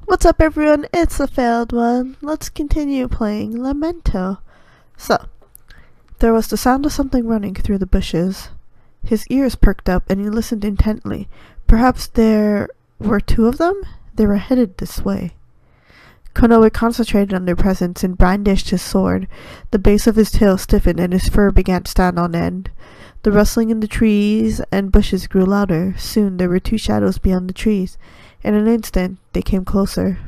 What's up everyone, it's the failed one. Let's continue playing Lamento. So, there was the sound of something running through the bushes. His ears perked up and he listened intently. Perhaps there were two of them? They were headed this way. Konoe concentrated on their presence and brandished his sword. The base of his tail stiffened and his fur began to stand on end. The rustling in the trees and bushes grew louder. Soon there were two shadows beyond the trees. In an instant, they came closer.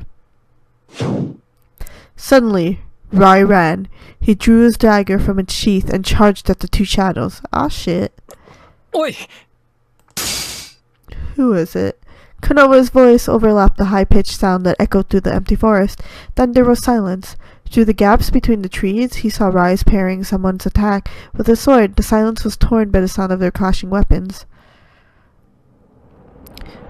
Suddenly, Rai ran. He drew his dagger from its sheath and charged at the two shadows. Ah, shit. Oi! Who is it? Konoe's voice overlapped the high-pitched sound that echoed through the empty forest. Then there was silence. Through the gaps between the trees, he saw Rai's parrying someone's attack. With a sword, the silence was torn by the sound of their clashing weapons.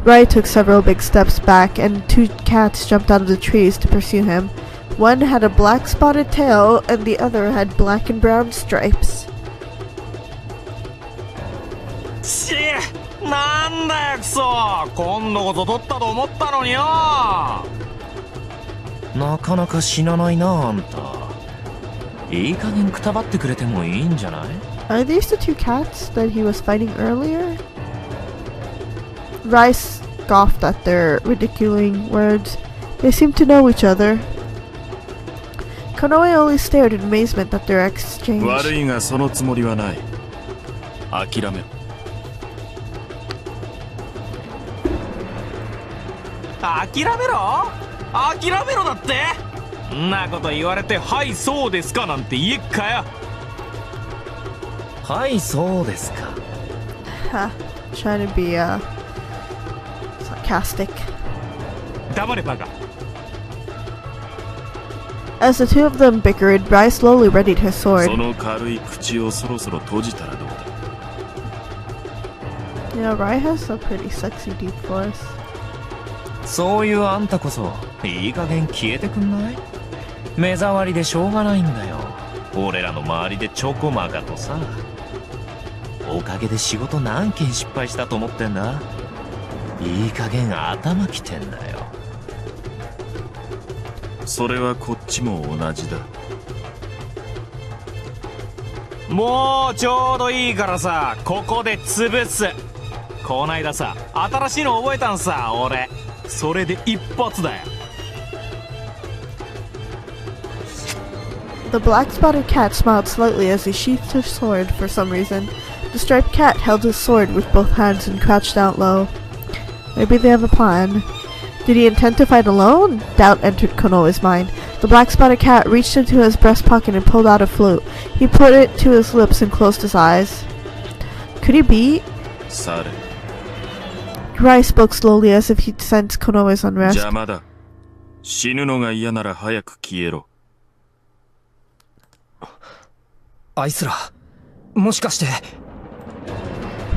Rai took several big steps back, and two cats jumped out of the trees to pursue him. One had a black spotted tail, and the other had black and brown stripes. なんだよクソ今度こそ取ったと思ったのによなかなか死なないなあんたいい加減くたばってくれてもいいんじゃない Are these the two cats that he was fighting earlier? Rai scoffed at their ridiculing words. They seemed to know each other. Konoe only stared in amazement at their exchange. 悪いがそのつもりはない。諦めろ。諦めろだってんなこと言われてはいそうですかなんて言えっかよはいそうですか Ha, trying to be sarcastic. 黙れバカ As the two of them bickered, Rai slowly readied his sword. その軽い口をそろそろ閉じたらどうだ Yeah, Rai has a pretty sexy deep voice. そういうあんたこそいい加減消えてくんない目障りでしょうがないんだよ俺らの周りでちょこまかとさおかげで仕事何件失敗したと思ってんだいい加減頭きてんだよそれはこっちも同じだもうちょうどいいからさここで潰すこないださ新しいの覚えたんさ俺それで一発だよ The black-spotted cat smiled slightly as he sheathed his sword for some reason. The striped cat held his sword with both hands and crouched down low. Maybe they have a plan. Did he intend to fight alone? Doubt entered Konoe's mind. The black-spotted cat reached into his breast pocket and pulled out a flute. He put it to his lips and closed his eyes. Could he be? され Rai spoke slowly as if he'd sensed Konoe's unrest. 邪魔だ死ぬのが嫌なら早く消えろあいつらもしかして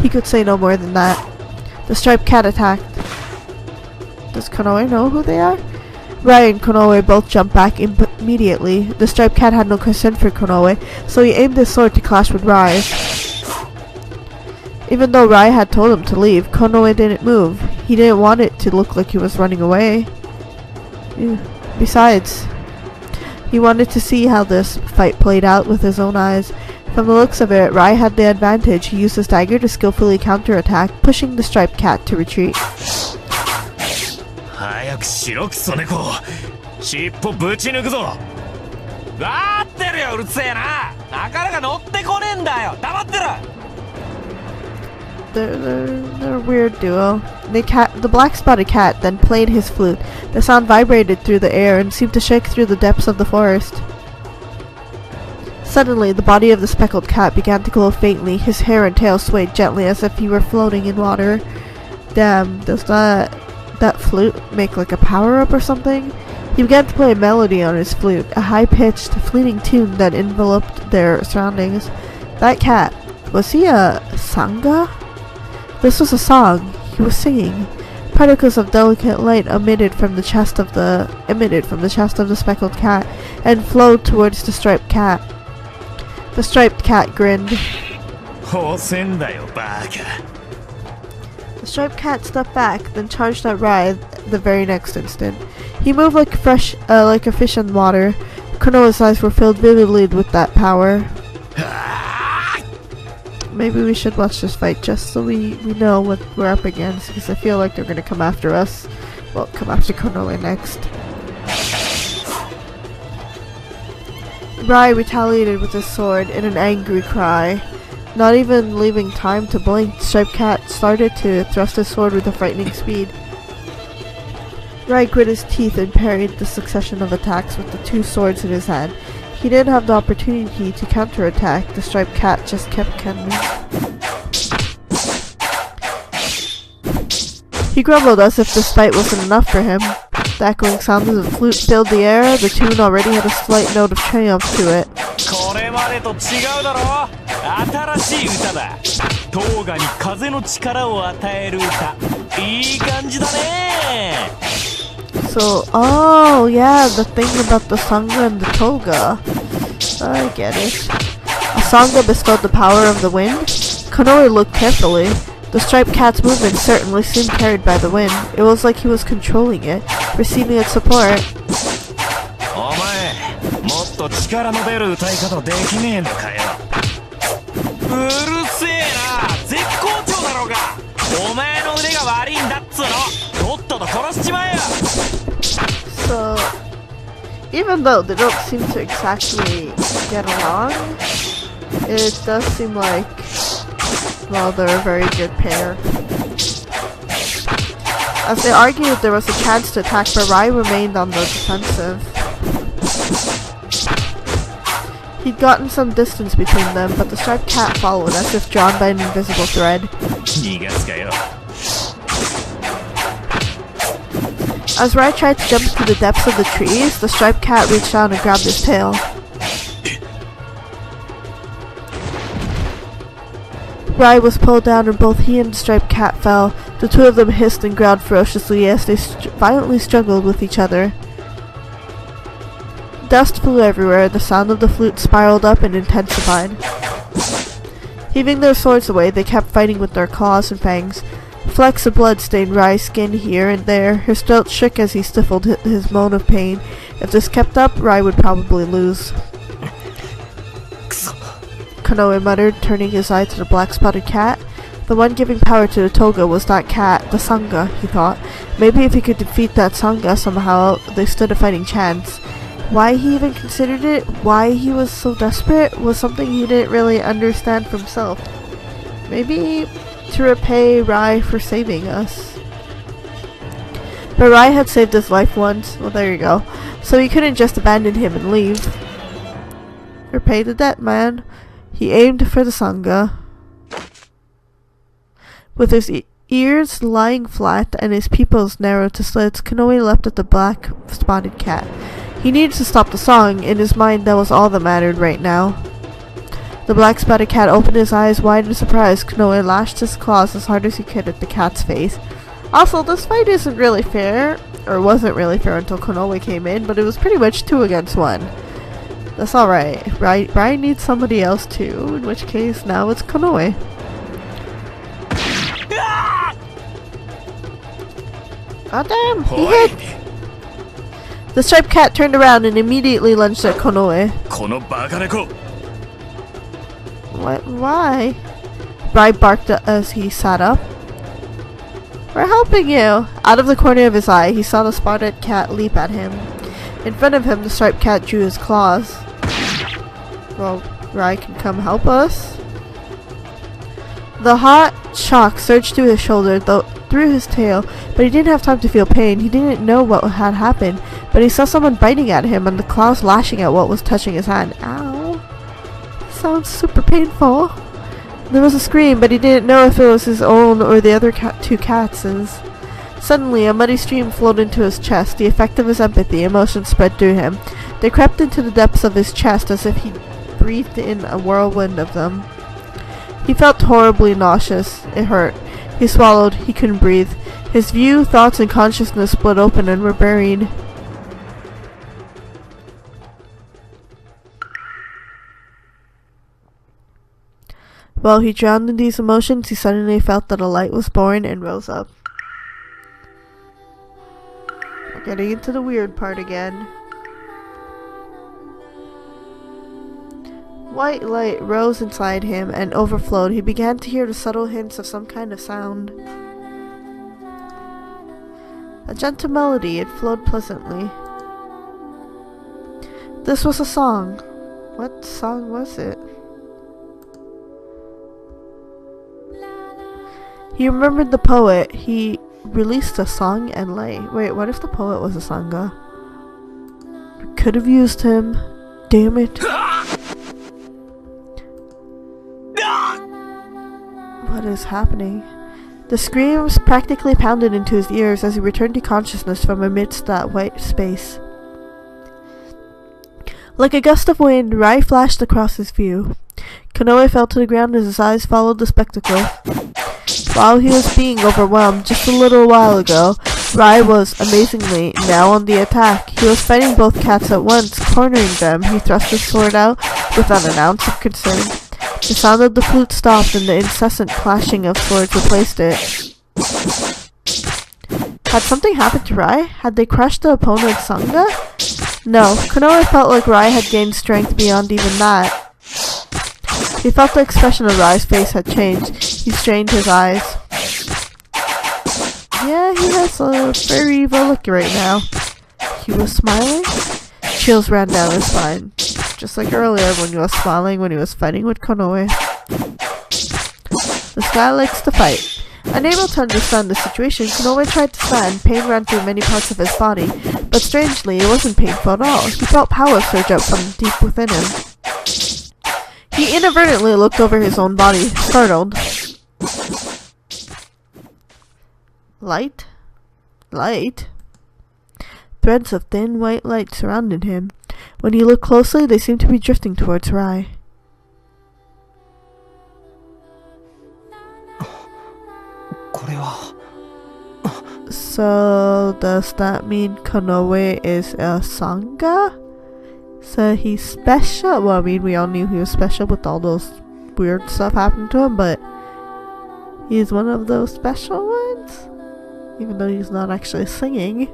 He could say no more than that. The striped cat attacked. Does Konoe know who they are? Rai and Konoe both jumped back immediately. The striped cat had no concern for Konoe, so he aimed his sword to clash with Rai. Even though Rai had told him to leave, Konoe didn't move. He didn't want it to look like he was running away. Besides, he wanted to see how this fight played out with his own eyes. From the looks of it, Rai had the advantage. He used his dagger to skillfully counterattack, pushing the striped cat to retreat. 早くしろクソ猫尻尾ぶち抜くぞわーってるようるせえななかなか乗ってこねえんだよ黙ってろ They're a weird duo. The black-spotted cat then played his flute. The sound vibrated through the air and seemed to shake through the depths of the forest. Suddenly, the body of the speckled cat began to glow faintly. His hair and tail swayed gently as if he were floating in water. Damn, does that flute make like a power-up or something? He began to play a melody on his flute, a high-pitched, fleeting tune that enveloped their surroundings. That cat, was he a Sanga? This was a song. He was singing. Particles of delicate light emitted from the chest of the speckled cat and flowed towards the striped cat. The striped cat grinned. The The striped cat stepped back, then charged at Rai the very next instant. He moved like a fish in water. Konoe's eyes were filled vividly with that power. Maybe we should watch this fight just so we know what we're up against, because I feel like they're gonna come after us. Well, come after Konoe next. Rai retaliated with his sword in an angry cry. Not even leaving time to blink, the striped cat started to thrust his sword with a frightening speed. Rai grit his teeth and parried the succession of attacks with the two swords in his hand. He didn't have the opportunity to counterattack. The striped cat just kept coming. He grumbled as if this fight wasn't enough for him. The echoing sounds of the flute filled the air. The tune already had a slight note of triumph to it. So, oh yeah, the thing about the Sanga and the toga. I get it. A Sanga bestowed the power of the wind? Konoe looked carefully. The striped cat's movement certainly seemed carried by the wind. It was like he was controlling it, receiving its support. So, even though they don't seem to exactly get along, it does seem like, well, they're a very good pair. As they argued, there was a chance to attack, but Rai remained on the defensive. He'd gotten some distance between them, but the striped cat followed as if drawn by an invisible thread. As Rai tried to jump into the depths of the trees, the striped cat reached out and grabbed his tail. Rai was pulled down and both he and the striped cat fell. The two of them hissed and growled ferociously as they violently struggled with each other. Dust flew everywhere, the sound of the flute spiraled up and intensified. Heaving their swords away, they kept fighting with their claws and fangs. Flecks of blood stained Rai's skin here and there. His throat shook as he stifled his moan of pain. If this kept up, Rai would probably lose. Konoe muttered, turning his eye to the black-spotted cat. The one giving power to the toga was that cat, the Sanga, he thought. Maybe if he could defeat that Sanga somehow, they stood a fighting chance. Why he even considered it, why he was so desperate, was something he didn't really understand for himself. Maybe to repay Rai for saving us. But Rai had saved his life once, well there you go, so he couldn't just abandon him and leave. Repay the debt, man. He aimed for the Sanga. With his ears lying flat and his pupils narrowed to slits, Konoe leapt at the black-spotted cat. He needed to stop the song. In his mind, that was all that mattered right now. The black-spotted cat opened his eyes wide in surprise. Konoe lashed his claws as hard as he could at the cat's face. Also, this fight isn't really fair, or wasn't really fair until Konoe came in, but it was pretty much 2 against 1. That's alright. Rai needs somebody else too, in which case now it's Konoe. Oh damn, he hit! The striped cat turned around and immediately lunged at Konoe. What? Why? Rai barked as he sat up. We're helping you! Out of the corner of his eye, he saw the spotted cat leap at him. In front of him, the striped cat drew his claws. Well, Rai can come help us. The hot shock surged through his shoulder, through his tail, but he didn't have time to feel pain. He didn't know what had happened, but he saw someone biting at him and the claws lashing at what was touching his hand. Ow. Sounds super painful. There was a scream, but he didn't know if it was his own or the other two cats'. Suddenly, a muddy stream flowed into his chest. The effect of his empathy, emotion spread through him. They crept into the depths of his chest as if he breathed in a whirlwind of them. He felt horribly nauseous. It hurt. He swallowed. He couldn't breathe. His view, thoughts, and consciousness split open and were buried. While he drowned in these emotions, he suddenly felt that a light was born and rose up. We're getting into the weird part again. White light rose inside him and overflowed. He began to hear the subtle hints of some kind of sound. A gentle melody, it flowed pleasantly. This was a song. What song was it? He remembered the poet. He released a song and lay. Wait, what if the poet was a Sanga? We could have used him. Damn it. What is happening? The screams practically pounded into his ears as he returned to consciousness from amidst that white space. Like a gust of wind, Rai flashed across his view. Konoe fell to the ground as his eyes followed the spectacle. While he was being overwhelmed just a little while ago, Rai was, amazingly, now on the attack. He was fighting both cats at once, cornering them. He thrust his sword out without an ounce of concern. The sound of the flute stopped and the incessant clashing of swords replaced it. Had something happened to Rai? Had they crushed the opponent's Sanga? No, Konoe felt like Rai had gained strength beyond even that. He felt the expression of Rai's face had changed. He strained his eyes. Yeah, he has a very evil look right now. He was smiling? Chills ran down his spine. Just like earlier when he was smiling when he was fighting with Konoe. This guy likes to fight. Unable to understand the situation, Konoe tried to stand. Pain ran through many parts of his body, but strangely, it wasn't painful at all. He felt power surge up from deep within him. He inadvertently looked over his own body, startled. Light? Light? Threads of thin white light surrounded him. When he looked closely, they seemed to be drifting towards Rai. So, does that mean Konoe is a Sanga? So he's special? Well, I mean, we all knew he was special with all those weird stuff happening to him, but he's one of those special ones? Even though he's not actually singing.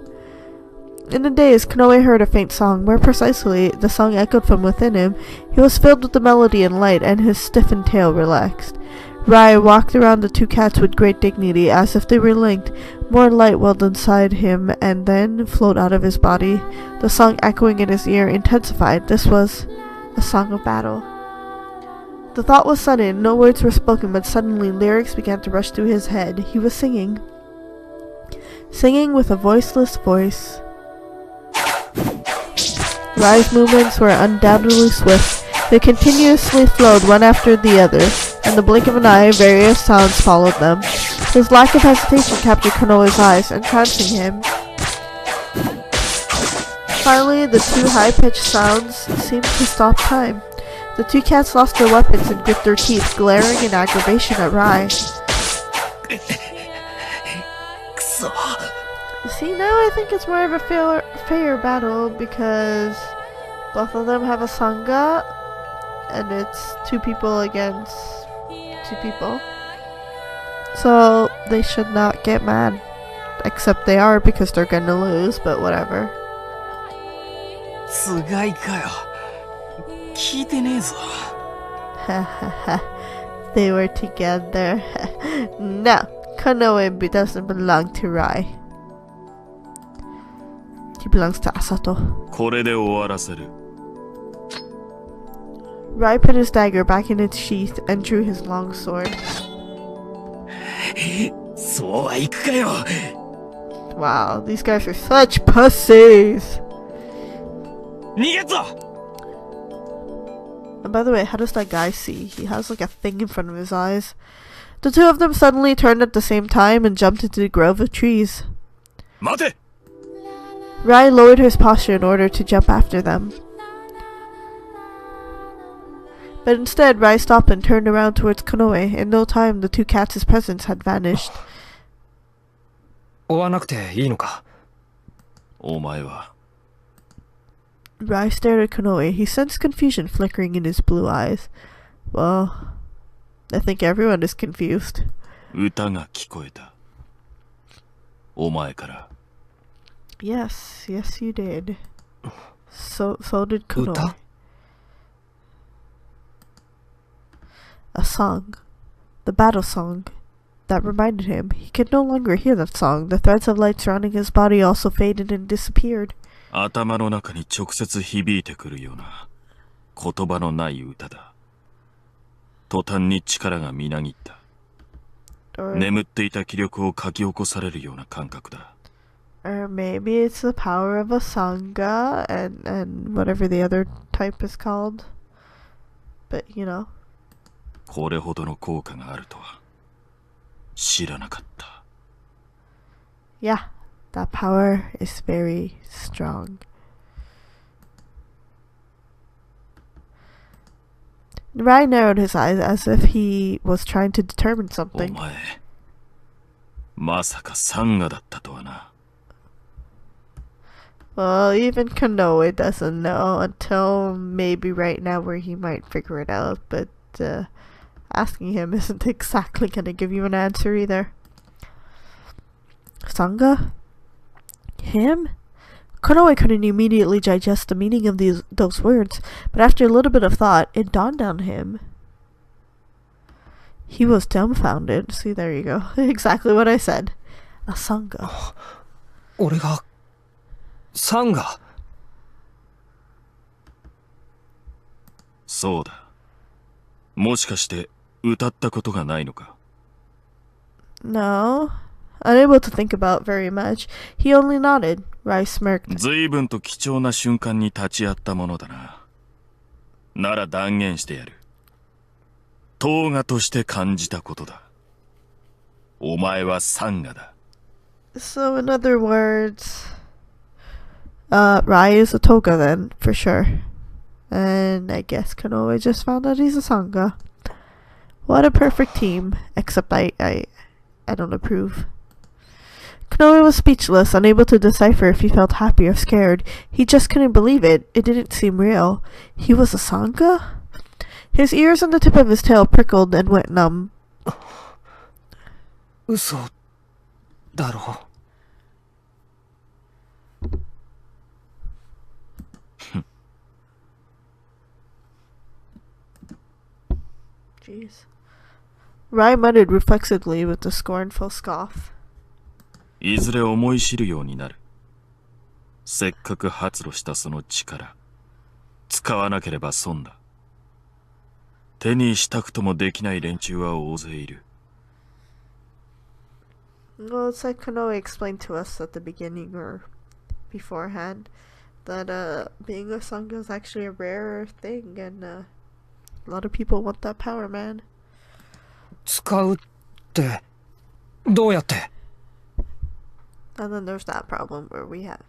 In a daze, Konoe heard a faint song. More precisely, the song echoed from within him. He was filled with the melody and light, and his stiffened tail relaxed. Rai walked around the two cats with great dignity, as if they were linked. More light welled inside him, and then flowed out of his body. The song echoing in his ear intensified. This was a song of battle. The thought was sudden. No words were spoken, but suddenly lyrics began to rush through his head. He was singing. Singing with a voiceless voice. Rai's movements were undoubtedly swift. They continuously flowed one after the other. In the blink of an eye, various sounds followed them. His lack of hesitation captured Konoe's eyes, entrancing him. Finally, the two high-pitched sounds seemed to stop time. The two cats lost their weapons and grit their teeth, glaring in aggravation at Rai. See, now I think it's more of a fair battle because both of them have a Sanga, and it's two people against two people. So they should not get mad. Except they are because they're gonna lose, but whatever. They were together. No, Konoe doesn't belong to Rai. He belongs to Asato. Rai put his dagger back in its sheath and drew his long sword. Wow, these guys are such pussies! And by the way, how does that guy see? He has like a thing in front of his eyes. The two of them suddenly turned at the same time and jumped into the grove of trees. Mate! Rai lowered his posture in order to jump after them. But instead, Rai stopped and turned around towards Konoe. In no time, the two cats' presence had vanished. Rai stared at Konoe. He sensed confusion flickering in his blue eyes. Well, I think everyone is confused. 歌が聞こえた。お前から。Yes, yes you did. So did Konoe. 歌 A song. The battle song. That reminded him. He could no longer hear that song. The threads of light surrounding his body also faded and disappeared. 頭の中に直接響いてくるような言葉のない歌だ。途端に力がみなぎった。眠っていた気力をかき起こされるような感覚だ。Or maybe it's the power of a Sanga and whatever the other type is called. But, you know. これほどの効果があるとは知らなかった。Yeah, that power is very strong. Rai narrowed his eyes as if he was trying to determine お something. 前、まさかサンガだったとはな。Well, even Konoe doesn't know until maybe right now where he might figure it out, but asking him isn't exactly gonna give you an answer either. Sanga? Him? Konoe couldn't immediately digest the meaning of those words, but after a little bit of thought, it dawned on him. He was dumbfounded. See, there you go. Exactly what I said. A Sanga. 俺がサンガ。そうだ。もしかして歌ったことがないのか。 No. Unable to think about very much, he only nodded. Rai smirked. 随分と貴重な瞬間に立ち会ったものだな。なら断言してやる。トーガとして感じたことだ。お前はサンガだ。So, in other words, Rai is a toga then, for sure. And I guess Konoe just found out he's a Sanga. What a perfect team. Except I don't approve. Konoe was speechless, unable to decipher if he felt happy or scared. He just couldn't believe it. It didn't seem real. He was a Sanga? His ears and the tip of his tail prickled and went numb. 嘘だろ。Jeez. Rai muttered reflexively with a scornful scoff. いずれ思い知るようになる。せっかく発露したその力、使わなければ損だ。手にしたくともできない連中は大勢いる。Well, it's like Konoe explained to us at the beginning or beforehand that being a Sangha is actually a rare thing, and a lot of people want that power, man. 使うってどうやって？ And then there's that problem where we have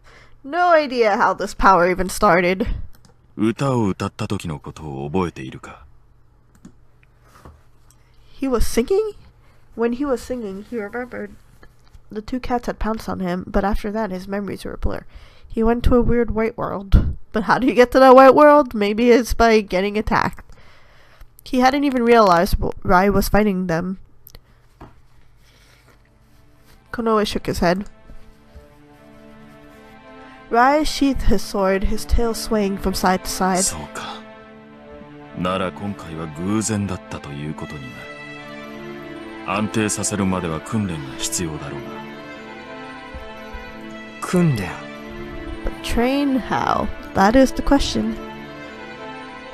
no idea how this power even started. 歌を歌った時のことを覚えているか？ He was singing? When he was singing, he remembered the two cats had pounced on him, but after that his memories were a blur. He went to a weird white world. But how do you get to that white world? Maybe it's by getting attacked. He hadn't even realized Rai was fighting them. Konoe shook his head. Rai sheathed his sword, his tail swaying from side to side. そうか。なら今回は偶然だったということになる。安定させるまでは訓練が必要だろうな。訓練。But train how? That is the question.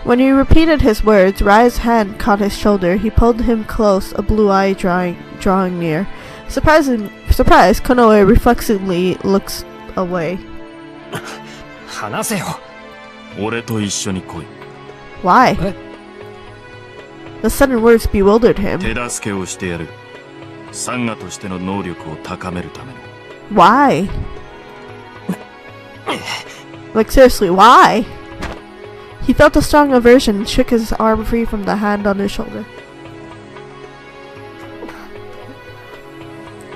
When he repeated his words, Rai's hand caught his shoulder. He pulled him close, a blue eye drawing near. Surprised, Konoe reflexively looks away. 話せよ。俺と一緒に来い。Why? The sudden words bewildered him. 手助けをしてやる。サンガとしての能力を高めるための。Why? Like seriously, why? He felt a strong aversion and shook his arm free from the hand on his shoulder.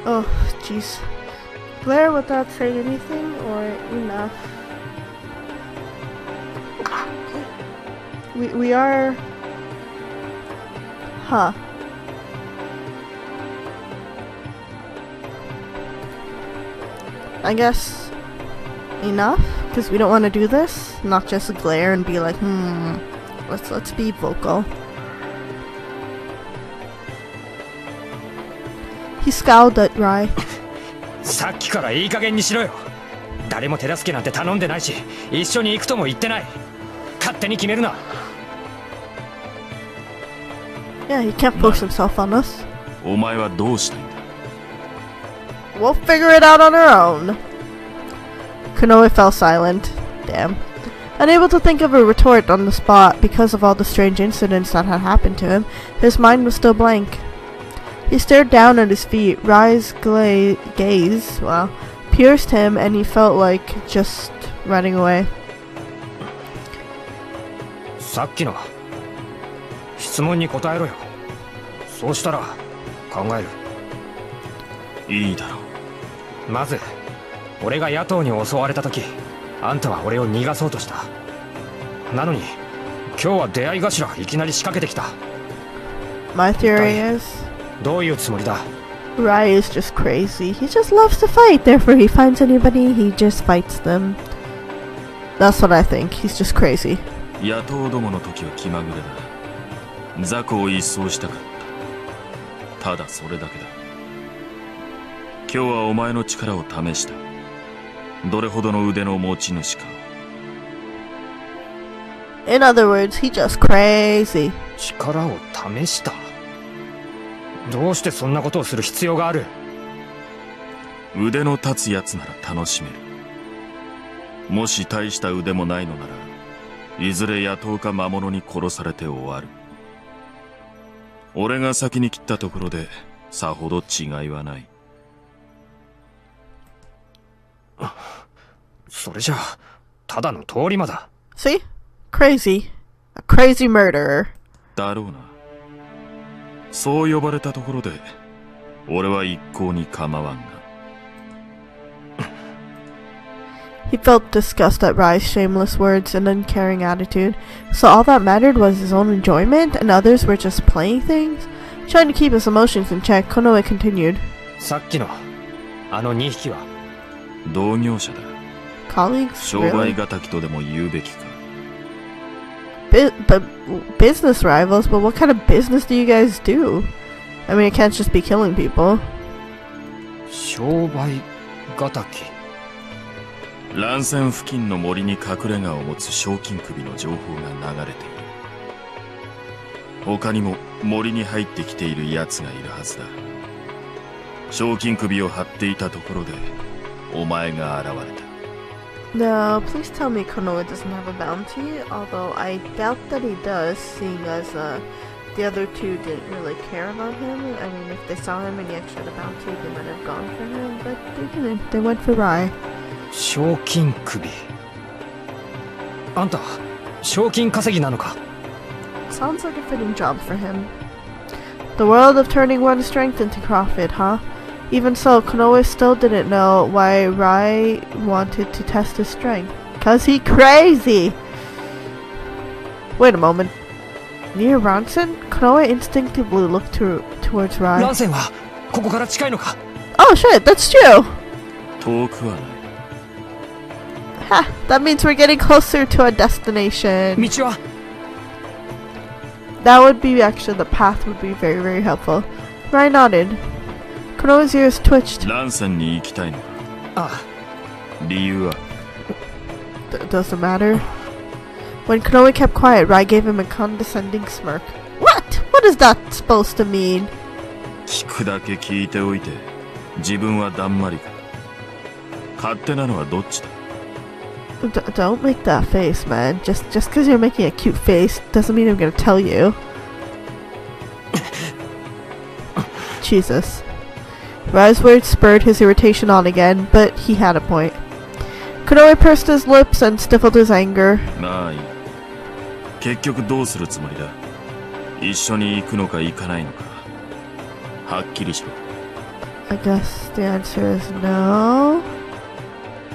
Oh, jeez. Glare without saying anything, or enough? We are... Huh. I guess enough, because we don't want to do this. Not just glare and be like, let's be vocal. He scowled at Rai. さっきからいい加減にしろよ。誰も手助けなんて頼んでないし、一緒に行くとも言ってない。勝手に決めるな。Yeah, he can't force himself on us. お前はどうしたいんだ? We'll figure it out on our own. Konoe fell silent. Damn. Unable to think of a retort on the spot because of all the strange incidents that had happened to him, his mind was still blank. He stared down at his feet. Rai's gaze, pierced him, and he felt like just running away. さっきの質問に答えろよ。そうしたら考える。いいだろう。まず、俺が野党に襲われた時、あんたは俺を逃がそうとした。なのに、今日は出会い頭いきなり仕掛けてきた。My theory is, どういうつもりだ? Rai is just crazy. He just loves to fight. Therefore, he finds anybody, he just fights them. That's what I think. He's just crazy. 野党どもの時は気まぐれだ。雑魚を一掃したかった。ただそれだけだ。今日はお前の力を試した。どれほどの腕の持ち主か。In other words, he just crazy. 力を試した。どうしてそんなことをする必要がある？腕の立つやつなら楽しめる。もし大した腕もないのなら、いずれ野党か魔物に殺されて終わる。俺が先に切ったところで、さほど違いはない。それじゃあ、ただの通り魔だ。See? Crazy. A crazy murderer. だろうな。そう呼ばれたところで、俺は一向に構わんが。He felt disgust at Rai's shameless words and uncaring attitude, so all that mattered was his own enjoyment, and others were just playing things? Trying to keep his emotions in check, Konoe continued. さっきの、あの2匹は同業者だ。Colleagues? 商売敵とでも言うべきか。But business rivals? But what kind of business do you guys do? I mean, it can't just be killing people. 商売敵。乱戦付近の森に隠れ家を持つ賞金首の情報が流れている。他にも森に入ってきている奴がいるはずだ。賞金首を張っていたところでお前が現れた。No, please tell me Konoe doesn't have a bounty, although I doubt that he does, seeing as the other two didn't really care about him. I mean, if they saw him and he actually had a bounty, they might have gone for him, but they didn't. They went for Rai. 賞金首。あんた、賞金稼ぎなのか? Sounds like a fitting job for him. The world of turning one's strength into profit, huh? Even so, Konoe still didn't know why Rai wanted to test his strength. 'Cause he crazy! Wait a moment. Near Ransen, Konoe instinctively looked towards Rai. ランセンはここから近いのか? Oh shit, that's true! 遠くはない。Ha! That means we're getting closer to our destination. 道は? That would be actually, the path would be very, very helpful. Rai nodded. Konoe's ears twitched. ランセンに行きたいのか? ああ。理由は? Doesn't matter. When Konoe kept quiet, Rai gave him a condescending smirk. What? What is that supposed to mean? 聞くだけ聞いておいて、自分はだんまりか。勝手なのはどっちだ? Don't make that face, man. Just because you're making a cute face doesn't mean I'm gonna tell you. Jesus. Rai's words spurred his irritation on again, but he had a point. Konoe pursed his lips and stifled his anger. まあいい。結局どうするつもりだ? 一緒に行くのか行かないのか。はっきりしろ。I guess the answer is no.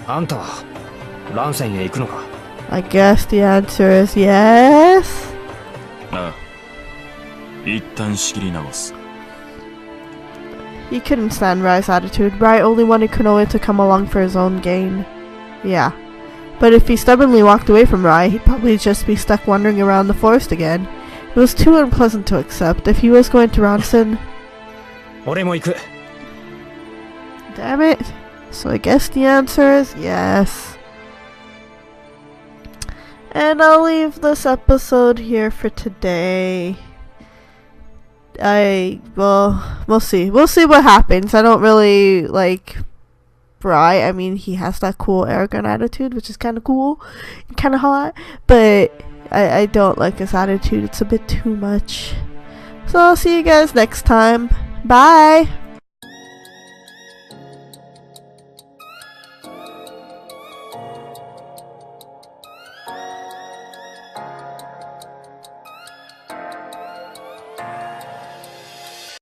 あんたはランセンへ行くのか? I guess the answer is yes. ああ。一旦仕切り直す。He couldn't stand Rai's attitude. Rai only wanted Konoe to come along for his own gain. Yeah. But if he stubbornly walked away from Rai, he'd probably just be stuck wandering around the forest again. It was too unpleasant to accept. If he was going to Ronson... Damn it. So I guess the answer is yes. And I'll leave this episode here for today. We'll see. We'll see what happens. I don't really like Rai. I mean, he has that cool arrogant attitude, which is kind of cool and kind of hot. But I don't like his attitude. It's a bit too much. So I'll see you guys next time. Bye!